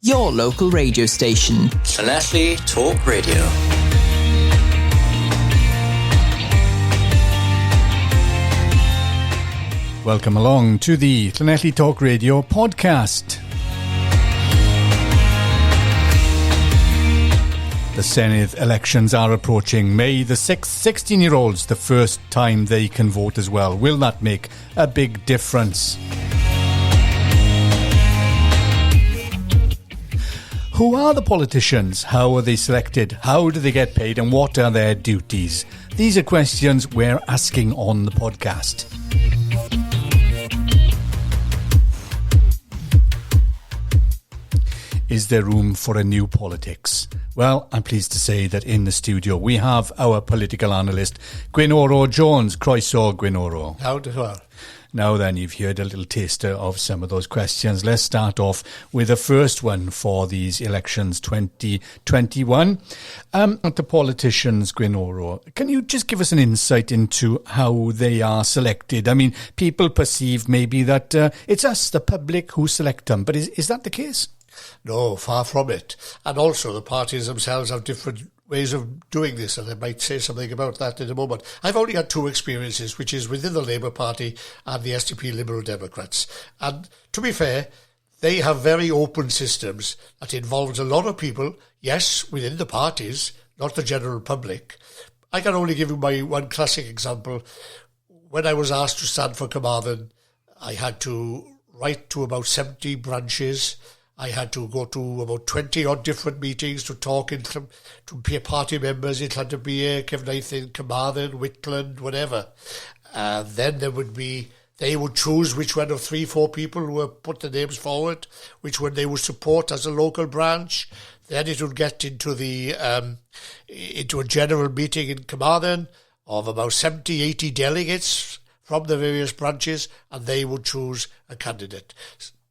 your local radio station. Llanelli Talk Radio. Welcome along to the Llanelli Talk Radio podcast. The Senedd elections are approaching. May the 6th, 16-year-olds, the first time they can vote as well. Will that make a big difference? Who are the politicians? How are they selected? How do they get paid? And what are their duties? These are questions we're asking on the podcast. Is there room for a new politics? Well, I'm pleased to say that in the studio we have our political analyst, Gwynoro Jones. Croeso, Gwynoro. How do you? Now then, you've heard a little taster of some of those questions. Let's start off with the first one for these elections 2021. The politicians, Gwynoro, can you just give us an insight into how they are selected? I mean, people perceive maybe that it's us, the public, who select them. But is that the case? No, far from it. And also the parties themselves have different ways of doing this, and I might say something about that in a moment. I've only had two experiences, which is within the Labour Party and the SDP Liberal Democrats. And to be fair, they have very open systems that involves a lot of people, yes, within the parties, not the general public. I can only give you my one classic example. When I was asked to stand for Carmarthen, I had to write to about 70 branches. I had to go to about 20-odd different meetings to talk to party members in Llanelli, Cefneithin, Carmarthen, Whitland, whatever. Then they would choose which one of 3-4 people who would put the names forward, which one they would support as a local branch. Then it would get into into a general meeting in Carmarthen of about 70, 80 delegates from the various branches, and they would choose a candidate.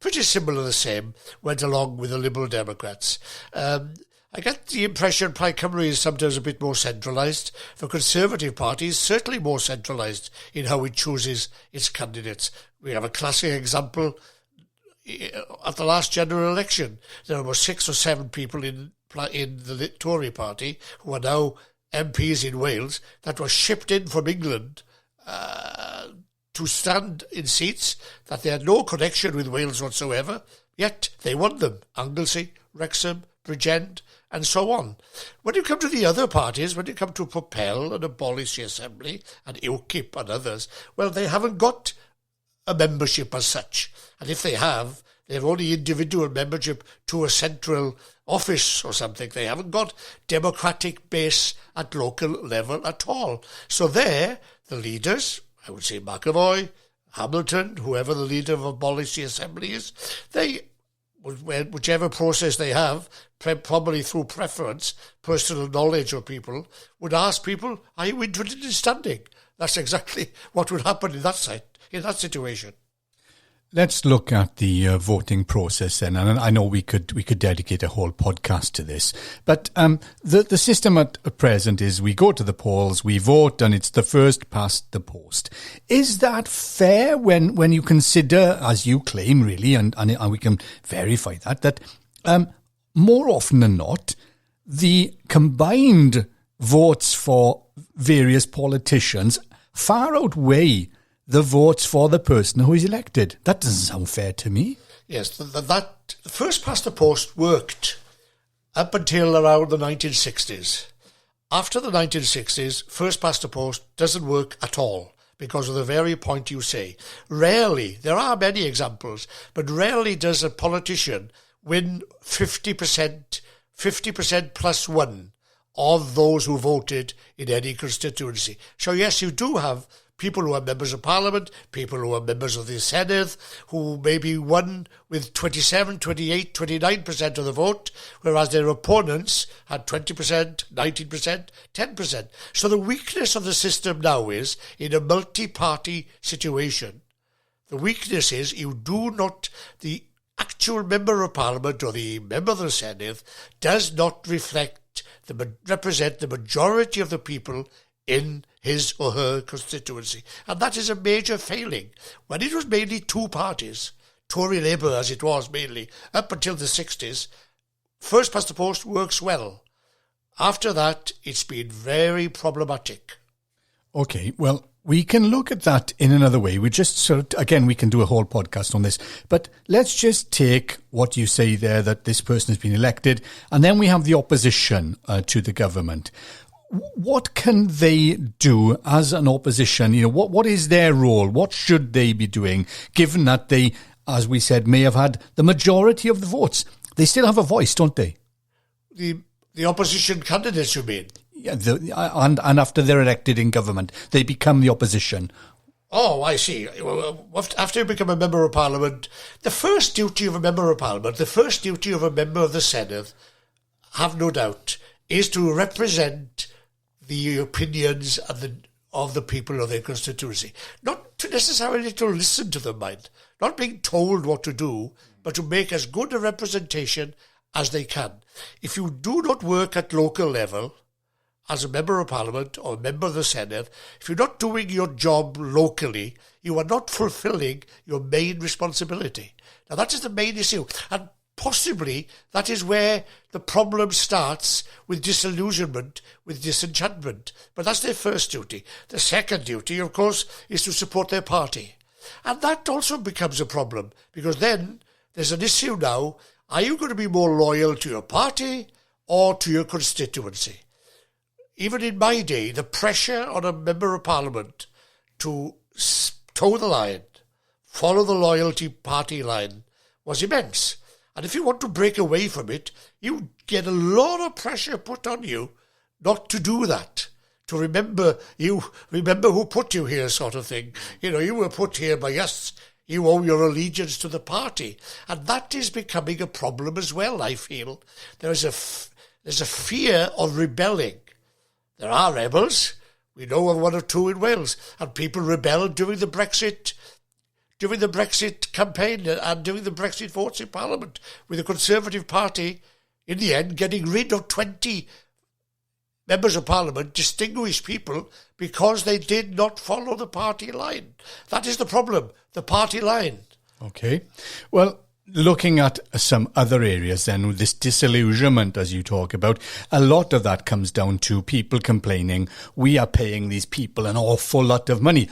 Pretty similar, the same, went along with the Liberal Democrats. I get the impression Plaid Cymru is sometimes a bit more centralised. The Conservative Party is certainly more centralised in how it chooses its candidates. We have a classic example at the last general election. There were 6 or 7 people in the Tory Party who are now MPs in Wales that were shipped in from England to stand in seats that they had no connection with Wales whatsoever, yet they won them. Anglesey, Wrexham, Bridgend, and so on. When you come to the other parties, when you come to Propel and Abolish the Assembly and UKIP and others, well, they haven't got a membership as such. And if they have, they have only individual membership to a central office or something. They haven't got democratic base at local level at all. So there, the leaders, I would say McAvoy, Hamilton, whoever the leader of Abolish the Assembly is, they, whichever process they have, probably through preference, personal knowledge of people, would ask people, are you interested in standing? That's exactly what would happen in that situation. Let's look at the voting process then, and I know we could dedicate a whole podcast to this. But the system at present is we go to the polls, we vote, and it's the first past the post. Is that fair when you consider, as you claim really, and we can verify that more often than not, the combined votes for various politicians far outweigh the votes for the person who is elected? That doesn't sound fair to me. Yes, that first past the post worked up until around the 1960s. After the 1960s, first past the post doesn't work at all because of the very point you say. Rarely, there are many examples, but rarely does a politician win 50% plus one of those who voted in any constituency. So yes, you do have people who are members of Parliament, people who are members of the Senedd, who maybe won with 27, 28, 29% of the vote, whereas their opponents had 20%, 19%, 10%. So the weakness of the system now is, in a multi-party situation, the weakness is the actual member of Parliament or the member of the Senedd does not represent the majority of the people in his or her constituency. And that is a major failing. When it was mainly two parties, Tory Labour as it was mainly, up until the 60s, first past the post works well. After that, it's been very problematic. Okay, well, we can look at that in another way. We just sort of, again, we can do a whole podcast on this. But let's just take what you say there, that this person has been elected, and then we have the opposition to the government. What can they do as an opposition? What is their role? What should they be doing, given that they, as we said, may have had the majority of the votes? They still have a voice, don't they? The opposition candidates, you mean? Yeah, and after they're elected in government, they become the opposition. Oh, I see. After you become a member of parliament, the first duty of a member of parliament, the first duty of a member of the Senate, have no doubt, is to represent the opinions of the people of their constituency. Not to necessarily to listen to them, mind. Not being told what to do, but to make as good a representation as they can. If you do not work at local level, as a member of parliament or a member of the Senate, if you're not doing your job locally, you are not fulfilling your main responsibility. Now, that is the main issue. And possibly that is where the problem starts, with disillusionment, with disenchantment. But that's their first duty. The second duty, of course, is to support their party. And that also becomes a problem, because then there's an issue now. Are you going to be more loyal to your party or to your constituency? Even in my day, the pressure on a member of parliament to toe the line, follow the loyalty party line, was immense. And if you want to break away from it, you get a lot of pressure put on you not to do that. To remember who put you here, sort of thing. You were put here by us. You owe your allegiance to the party. And that is becoming a problem as well, I feel. There's a fear of rebelling. There are rebels. We know of one or two in Wales. And people rebelled during the Brexit campaign and during the Brexit votes in Parliament, with the Conservative Party, in the end, getting rid of 20 members of Parliament, distinguished people, because they did not follow the party line. That is the problem, the party line. Okay. Well, looking at some other areas then, with this disillusionment, as you talk about, a lot of that comes down to people complaining, we are paying these people an awful lot of money.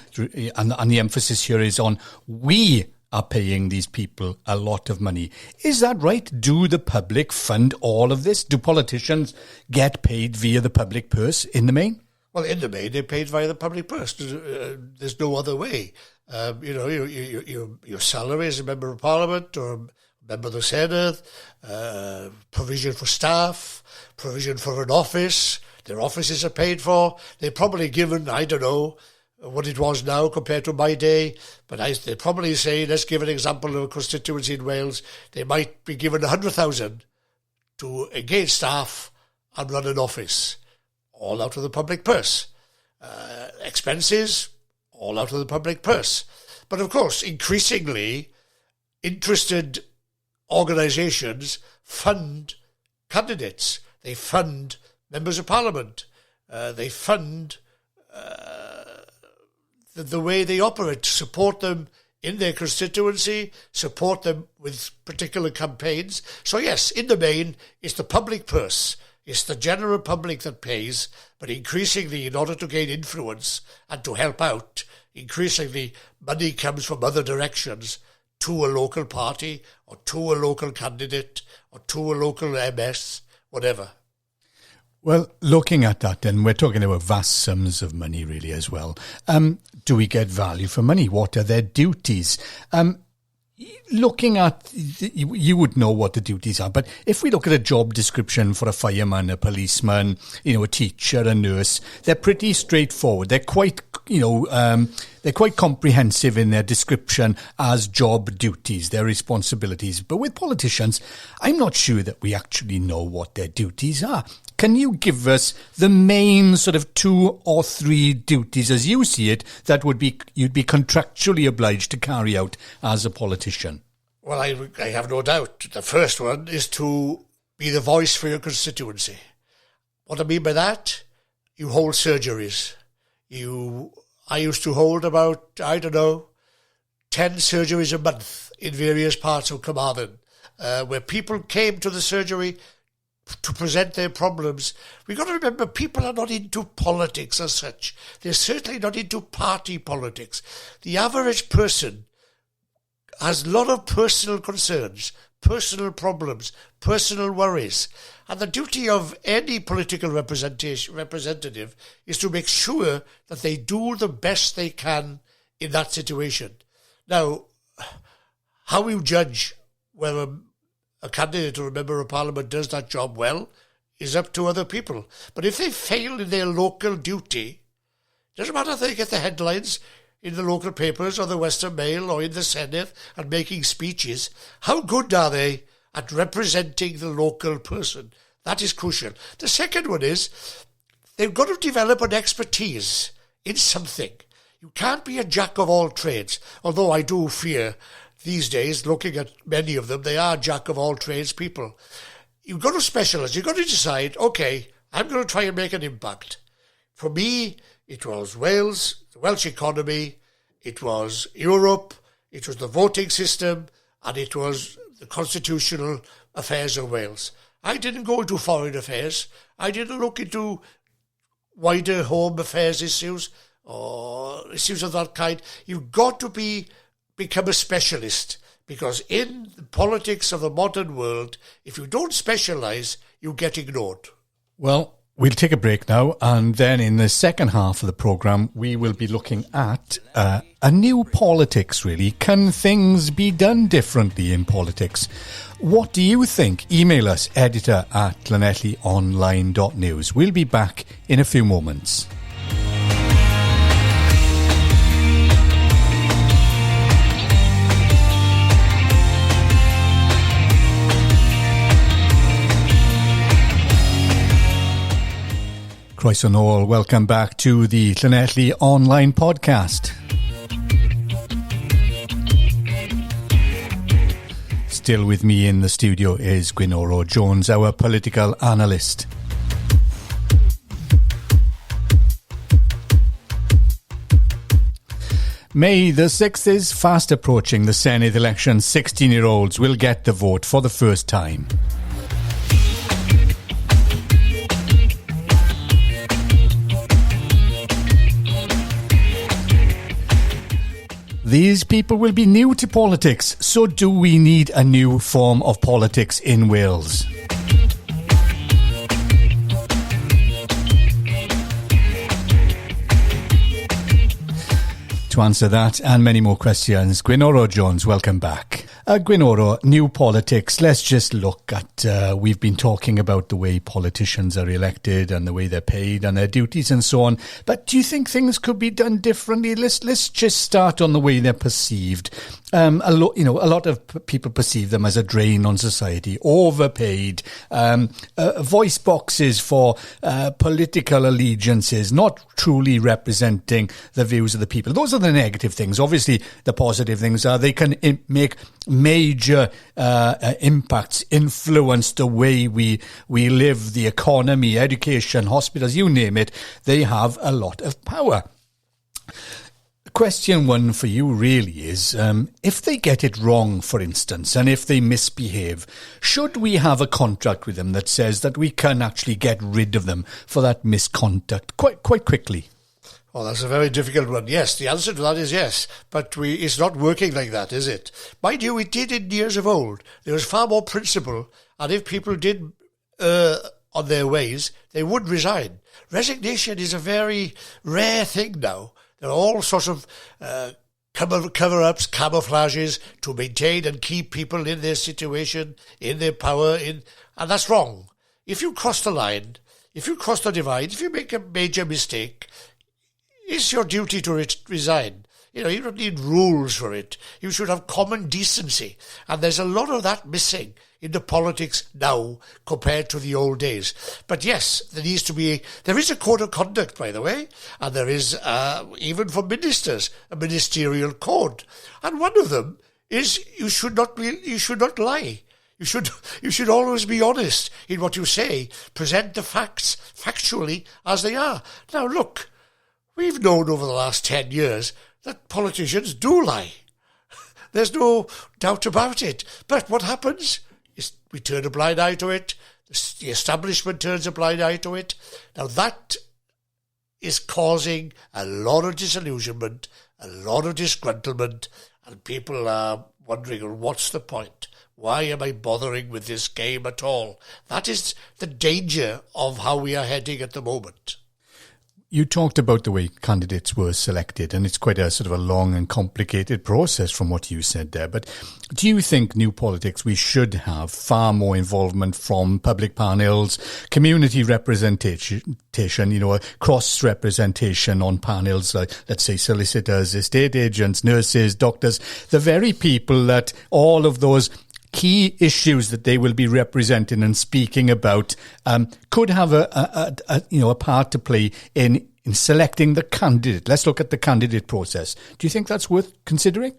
And the emphasis here is on we are paying these people a lot of money. Is that right? Do the public fund all of this? Do politicians get paid via the public purse in the main? Well, in the main, they're paid via the public purse. There's no other way. Your salary as a member of parliament or a member of the Senate, provision for staff, provision for an office. Their offices are paid for. They're probably given, I don't know what it was now compared to my day, but they probably say, let's give an example of a constituency in Wales, they might be given 100,000 to engage staff and run an office, all out of the public purse. Expenses, all out of the public purse. But of course, increasingly, interested organisations fund candidates. They fund members of parliament. They fund the way they operate, support them in their constituency, support them with particular campaigns. So yes, in the main, it's the public purse. It's the general public that pays, but increasingly, in order to gain influence and to help out, increasingly money comes from other directions to a local party or to a local candidate or to a local MS, whatever. Well, looking at that then, we're talking about vast sums of money really as well. Do we get value for money? What are their duties? Looking at, you would know what the duties are, but if we look at a job description for a fireman, a policeman, a teacher, a nurse, they're pretty straightforward. They're quite, they're quite comprehensive in their description as job duties, their responsibilities. But with politicians, I'm not sure that we actually know what their duties are. Can you give us the main sort of 2 or 3 duties as you see it that you'd be contractually obliged to carry out as a politician? Well, I have no doubt. The first one is to be the voice for your constituency. What I mean by that, you hold surgeries. I used to hold about, 10 surgeries a month in various parts of Carmarthen, where people came to the surgery to present their problems. We've got to remember, people are not into politics as such. They're certainly not into party politics. The average person has a lot of personal concerns, personal problems, personal worries. And the duty of any political representative is to make sure that they do the best they can in that situation. Now, how you judge whether a candidate or a member of parliament does that job well is up to other people. But if they fail in their local duty, doesn't matter if they get the headlines in the local papers or the Western Mail or in the Senate and making speeches, how good are they at representing the local person? That is crucial. The second one is they've got to develop an expertise in something. You can't be a jack of all trades, although I do fear these days, looking at many of them, they are jack of all trades people. You've got to specialise. You've got to decide, okay, I'm going to try and make an impact. For me, it was Wales, the Welsh economy, it was Europe, it was the voting system, and it was the constitutional affairs of Wales. I didn't go into foreign affairs. I didn't look into wider home affairs issues or issues of that kind. You've got to become a specialist, because in the politics of the modern world, if you don't specialise, you get ignored. Well, we'll take a break now, and then in the second half of the programme, we will be looking at a new politics, really. Can things be done differently in politics? What do you think? Email us, editor@llanellionline.news. We'll be back in a few moments. Croeso nôl, welcome back to the Llanelli Online podcast. Still with me in the studio is Gwynoro Jones, our political analyst. May the 6th is fast approaching the Senedd election. 16-year-olds will get the vote for the first time. These people will be new to politics, so do we need a new form of politics in Wales? To answer that and many more questions, Gwynoro Jones, welcome back. Gwynoro, new politics. Let's just look at, we've been talking about the way politicians are elected and the way they're paid and their duties and so on. But do you think things could be done differently? Let's just start on the way they're perceived. A lot of people perceive them as a drain on society, overpaid, voice boxes for political allegiances, not truly representing the views of the people. Those are the negative things. Obviously, the positive things are they can make major impacts, influence the way we live, the economy, education, hospitals, you name it. They have a lot of power. Question one for you really is, if they get it wrong, for instance, and if they misbehave, should we have a contract with them that says that we can actually get rid of them for that misconduct quite quickly? Well, that's a very difficult one. Yes, the answer to that is yes, but it's not working like that, is it? Mind you, it did in years of old. There was far more principle, and if people did on their ways, they would resign. Resignation is a very rare thing now. There are all sorts of cover-ups, camouflages to maintain and keep people in their situation, in their power, and that's wrong. If you cross the line, if you cross the divide, if you make a major mistake, it's your duty to resign. You don't need rules for it. You should have common decency. And there's a lot of that missing in the politics now compared to the old days. But yes, there is a code of conduct, by the way, and there is, even for ministers, a ministerial code. And one of them is you should not lie. You should always be honest in what you say. Present the facts factually as they are. Now look, we've known over the last 10 years that politicians do lie. There's no doubt about it. But what happens is we turn a blind eye to it. The establishment turns a blind eye to it. Now that is causing a lot of disillusionment, a lot of disgruntlement, and people are wondering, well, what's the point? Why am I bothering with this game at all? That is the danger of how we are heading at the moment. You talked about the way candidates were selected, and it's quite a sort of a long and complicated process from what you said there. But do you think new politics, we should have far more involvement from public panels, community representation, cross-representation on panels, like, let's say, solicitors, estate agents, nurses, doctors, the very people that all of those key issues that they will be representing and speaking about could have a part to play in selecting the candidate. Let's look at the candidate process. Do you think that's worth considering?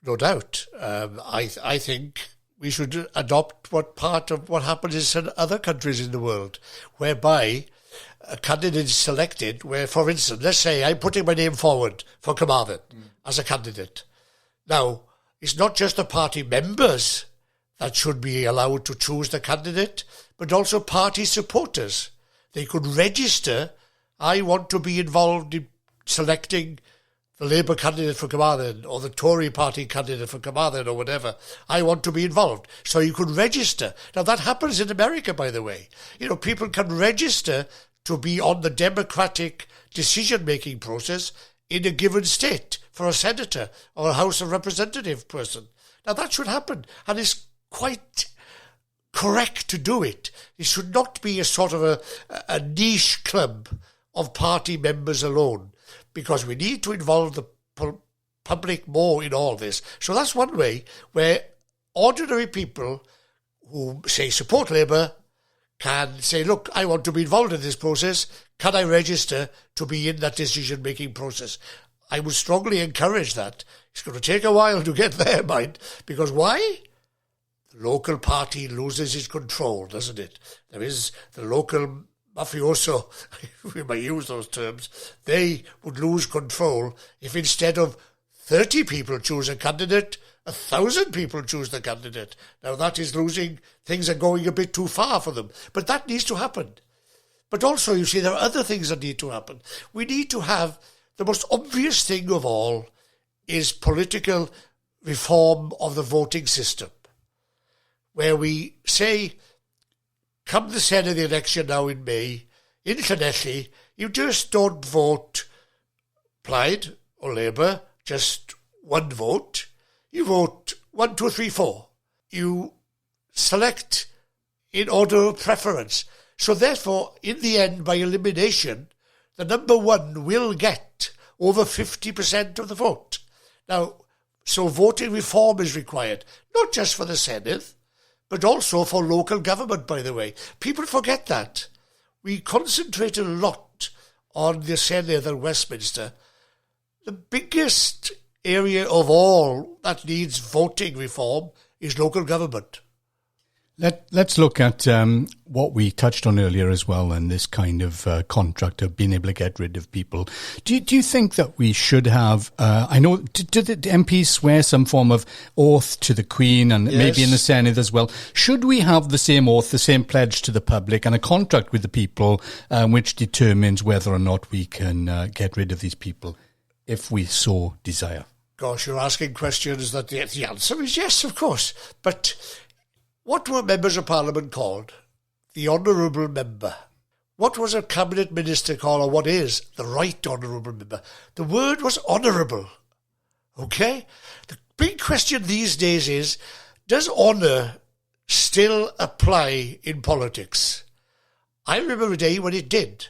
No doubt. I think we should adopt what part of what happens in other countries in the world, whereby a candidate is selected where, for instance, let's say I'm putting my name forward for Carmarthen as a candidate. Now, it's not just the party members that should be allowed to choose the candidate, but also party supporters. They could register, I want to be involved in selecting the Labour candidate for Carmarthen or the Tory party candidate for Carmarthen or whatever. I want to be involved. So you could register. Now that happens in America, by the way. People can register to be on the democratic decision-making process in a given state for a senator or a House of Representative person. Now that should happen, and it's quite correct to do it. It should not be a sort of a niche club of party members alone, because we need to involve the public more in all this. So that's one way where ordinary people who, say, support Labour can say, look, I want to be involved in this process. Can I register to be in that decision-making process? I would strongly encourage that. It's going to take a while to get there, mind, because why? The local party loses its control, doesn't it? There is the local mafioso, we might use those terms. They would lose control if instead of 30 people choose a candidate, 1,000 people choose the candidate. Now that is things are going a bit too far for them. But that needs to happen. But also, you see, there are other things that need to happen. We need to have, the most obvious thing of all is political reform of the voting system, where we say, come the Senate election now in May, in Llanelli, you just don't vote Plaid or Labour, just one vote. You vote 1, 2, 3, 4. You select in order of preference. So therefore, in the end, by elimination, the number one will get over 50% of the vote. Now, so voting reform is required, not just for the Senate, but also for local government, by the way. People forget that. We concentrate a lot on the Senate and Westminster. The biggest area of all that needs voting reform is local government. Let's look at what we touched on earlier as well, and this kind of contract of being able to get rid of people. Do you think that we should have, I know, do the MPs swear some form of oath to the Queen and maybe in the Senate as well? Should we have the same oath, the same pledge to the public and a contract with the people which determines whether or not we can get rid of these people if we so desire? Gosh, you're asking questions that the answer is yes, of course. But what were members of Parliament called? The Honourable Member. What was a Cabinet Minister called, or what is the Right Honourable Member? The word was honourable. Okay? The big question these days is, does honour still apply in politics? I remember a day when it did.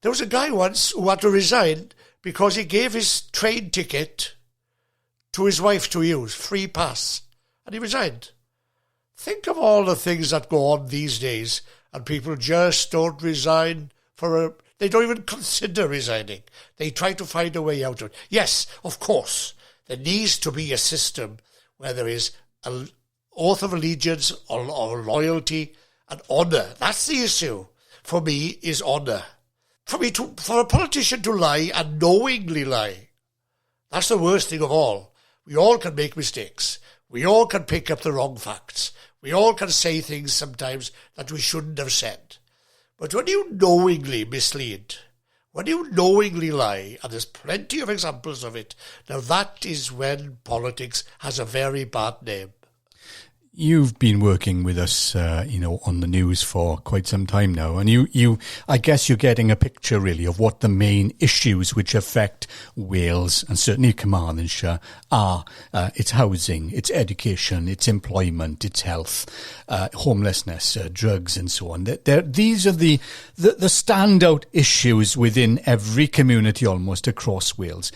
There was a guy once who had to resign because he gave his train ticket to his wife to use, free pass, and he resigned. Think of all the things that go on these days, and people just don't resign they don't even consider resigning. They try to find a way out of it. Yes, of course, there needs to be a system where there is an oath of allegiance or loyalty and honour. That's the issue. For me, is honour. For a politician to lie and knowingly lie, that's the worst thing of all. We all can make mistakes. We all can pick up the wrong facts. We all can say things sometimes that we shouldn't have said. But when you knowingly mislead, when you knowingly lie, and there's plenty of examples of it, now that is when politics has a very bad name. You've been working with us, on the news for quite some time now, and I guess you're getting a picture really of what the main issues which affect Wales and certainly Carmarthenshire are. It's housing, it's education, it's employment, it's health, homelessness, drugs, and so on. These are the standout issues within every community almost across Wales.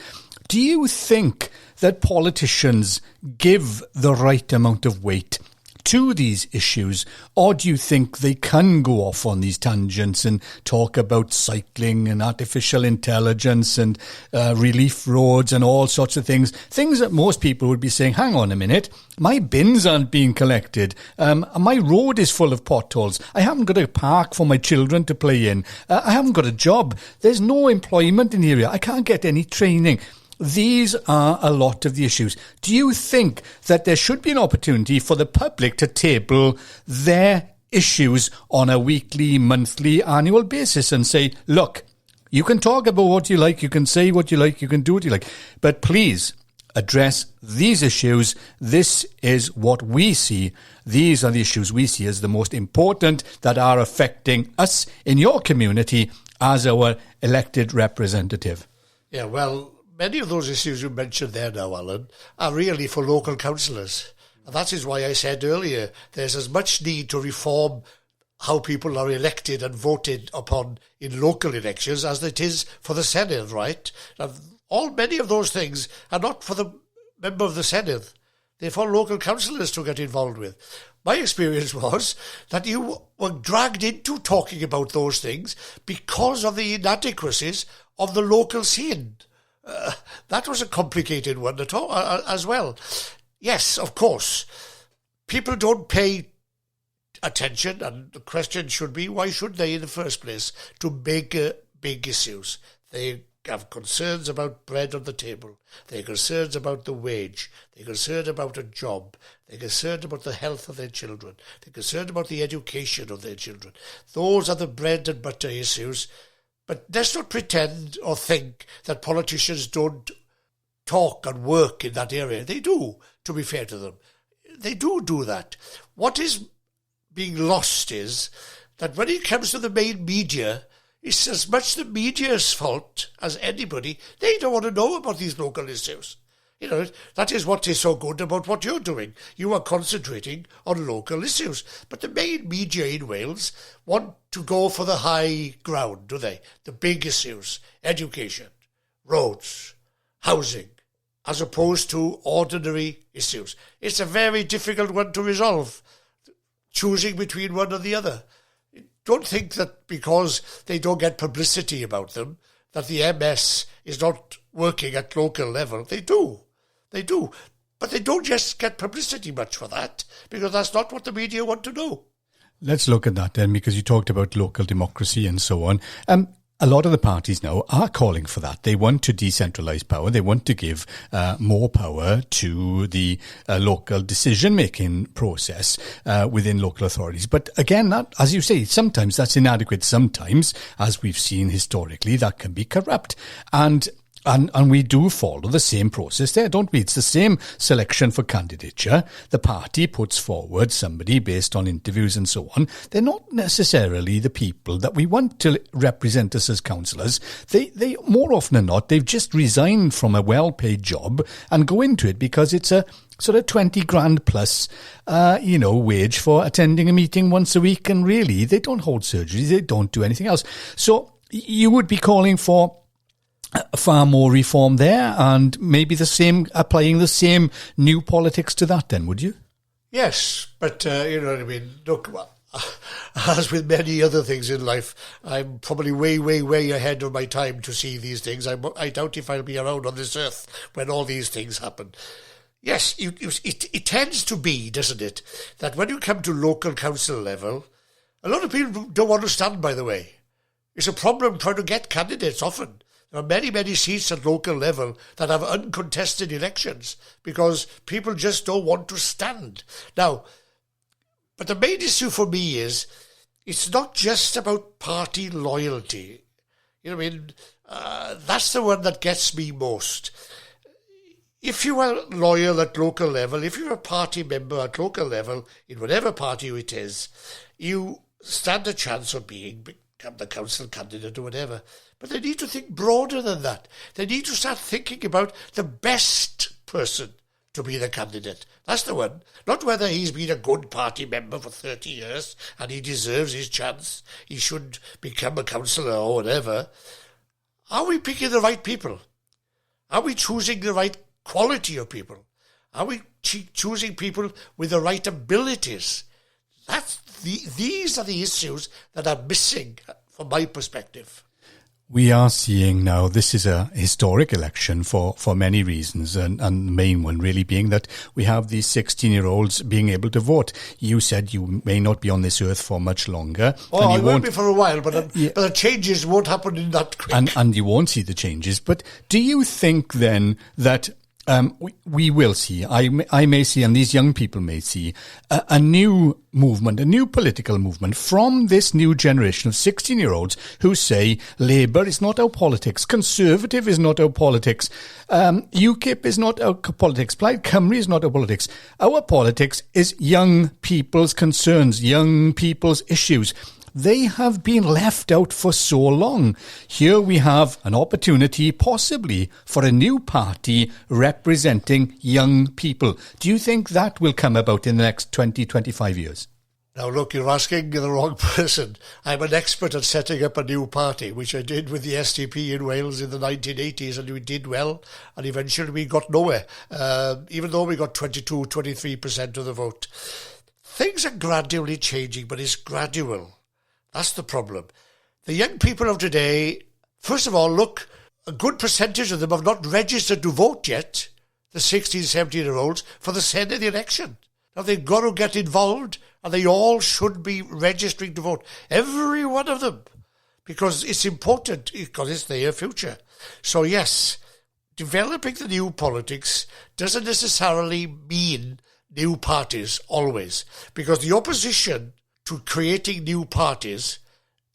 Do you think that politicians give the right amount of weight to these issues, or do you think they can go off on these tangents and talk about cycling and artificial intelligence and relief roads and all sorts of things that most people would be saying, hang on a minute, my bins aren't being collected, my road is full of potholes, I haven't got a park for my children to play in, I haven't got a job, there's no employment in the area, I can't get any training. These are a lot of the issues. Do you think that there should be an opportunity for the public to table their issues on a weekly, monthly, annual basis and say, look, you can talk about what you like, you can say what you like, you can do what you like, but please address these issues. This is what we see. These are the issues we see as the most important that are affecting us in your community as our elected representative. Yeah, well, many of those issues you mentioned there now, Alan, are really for local councillors. And that is why I said earlier, there's as much need to reform how people are elected and voted upon in local elections as it is for the Senedd, right? And many of those things are not for the member of the Senedd. They're for local councillors to get involved with. My experience was that you were dragged into talking about those things because of the inadequacies of the local scene. That was a complicated one as well. Yes, of course, people don't pay attention, and the question should be, why should they in the first place, to big issues? They have concerns about bread on the table. They're concerned about the wage. They're concerned about a job. They're concerned about the health of their children. They're concerned about the education of their children. Those are the bread and butter issues. But let's not pretend or think that politicians don't talk and work in that area. They do, to be fair to them. They do that. What is being lost is that when it comes to the main media, it's as much the media's fault as anybody. They don't want to know about these local issues. That is what is so good about what you're doing. You are concentrating on local issues. But the main media in Wales want to go for the high ground, do they? The big issues, education, roads, housing, as opposed to ordinary issues. It's a very difficult one to resolve, choosing between one or the other. Don't think that because they don't get publicity about them, that the MS is not working at local level. They do. But they don't just get publicity much for that, because that's not what the media want to know. Let's look at that then, because you talked about local democracy and so on. A lot of the parties now are calling for that. They want to decentralise power. They want to give more power to the local decision-making process within local authorities. But again, that, as you say, sometimes that's inadequate. Sometimes, as we've seen historically, that can be corrupt. And we do follow the same process there, don't we? It's the same selection for candidature. The party puts forward somebody based on interviews and so on. They're not necessarily the people that we want to represent us as councillors. They more often than not, they've just resigned from a well-paid job and go into it because it's a sort of 20 grand plus, wage for attending a meeting once a week. And really, they don't hold surgeries. They don't do anything else. So you would be calling for far more reform there, and maybe applying the same new politics to that then, would you? Yes, but you know what I mean. Look, as with many other things in life, I'm probably way, way, way ahead of my time to see these things. I doubt if I'll be around on this earth when all these things happen. Yes, it tends to be, doesn't it, that when you come to local council level, a lot of people don't want to stand, by the way. It's a problem trying to get candidates often. There are many, many seats at local level that have uncontested elections because people just don't want to stand. Now, but the main issue for me is it's not just about party loyalty. You know what I mean? That's the one that gets me most. If you are loyal at local level, if you're a party member at local level, in whatever party it is, you stand a chance of become the council candidate or whatever. But they need to think broader than that. They need to start thinking about the best person to be the candidate. That's the one. Not whether he's been a good party member for 30 years and he deserves his chance, he should become a councillor or whatever. Are we picking the right people? Are we choosing the right quality of people? Are we choosing people with the right abilities? These are the issues that are missing from my perspective. We are seeing now, this is a historic election for many reasons, and the main one really being that we have these 16-year-olds being able to vote. You said you may not be on this earth for much longer. Oh, I will be for a while, but the changes won't happen in that quick. And you won't see the changes. But do you think then that we will see, I may see, and these young people may see, a new movement, a new political movement from this new generation of 16-year-olds who say Labour is not our politics, Conservative is not our politics, UKIP is not our politics, Plaid Cymru is not our politics. Our politics is young people's concerns, young people's issues. They have been left out for so long. Here we have an opportunity, possibly, for a new party representing young people. Do you think that will come about in the next 20, 25 years? Now, look, you're asking the wrong person. I'm an expert at setting up a new party, which I did with the SDP in Wales in the 1980s, and we did well, and eventually we got nowhere, even though we got 22, 23% of the vote. Things are gradually changing, but it's gradual. That's the problem. The young people of today, first of all, look, a good percentage of them have not registered to vote yet, the 16, 17-year-olds, for the Senate election. Now, they've got to get involved, and they all should be registering to vote. Every one of them. Because it's important, because it's their future. So, yes, developing the new politics doesn't necessarily mean new parties, always. Because the opposition to creating new parties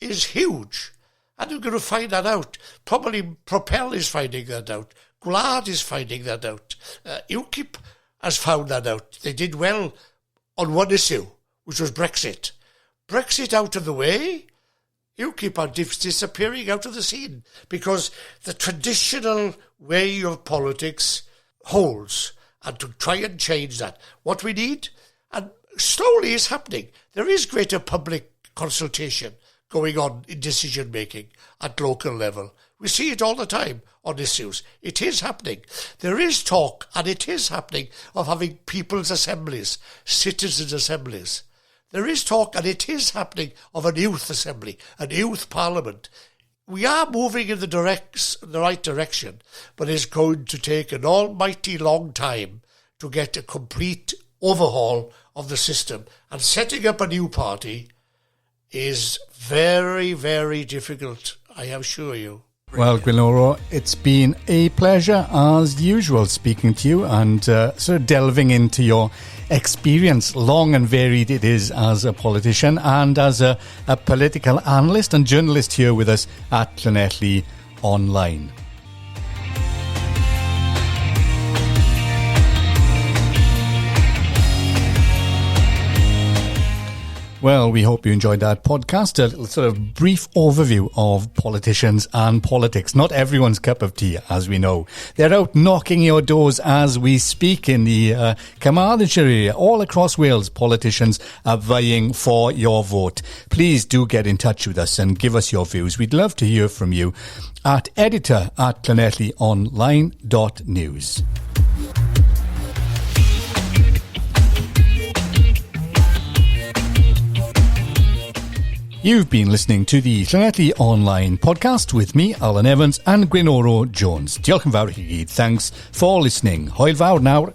is huge. And you're going to find that out. Probably Propel is finding that out. Gwlad is finding that out. UKIP has found that out. They did well on one issue, which was Brexit. Brexit out of the way, UKIP are disappearing out of the scene because the traditional way of politics holds. And to try and change that, what we need, and slowly it's happening. There is greater public consultation going on in decision-making at local level. We see it all the time on issues. It is happening. There is talk, and it is happening, of having people's assemblies, citizens' assemblies. There is talk, and it is happening, of a youth assembly, a youth parliament. We are moving in the right direction, but it's going to take an almighty long time to get a complete overhaul of the system. And setting up a new party is very, very difficult, I assure you. Well, Gwynoro, it's been a pleasure, as usual, speaking to you and sort of delving into your experience. Long and varied it is as a politician and as a political analyst and journalist here with us at Llanelli Online. Well, we hope you enjoyed that podcast, a little sort of brief overview of politicians and politics. Not everyone's cup of tea, as we know. They're out knocking your doors as we speak in the Carmarthenshire area. All across Wales, politicians are vying for your vote. Please do get in touch with us and give us your views. We'd love to hear from you at editor@llanellionline.news. You've been listening to the Llanelli Online podcast with me, Alan Evans, and Gwynoro Jones. Diolch yn fawr i chi gyd. Thanks for listening. Hwyl fawr nawr.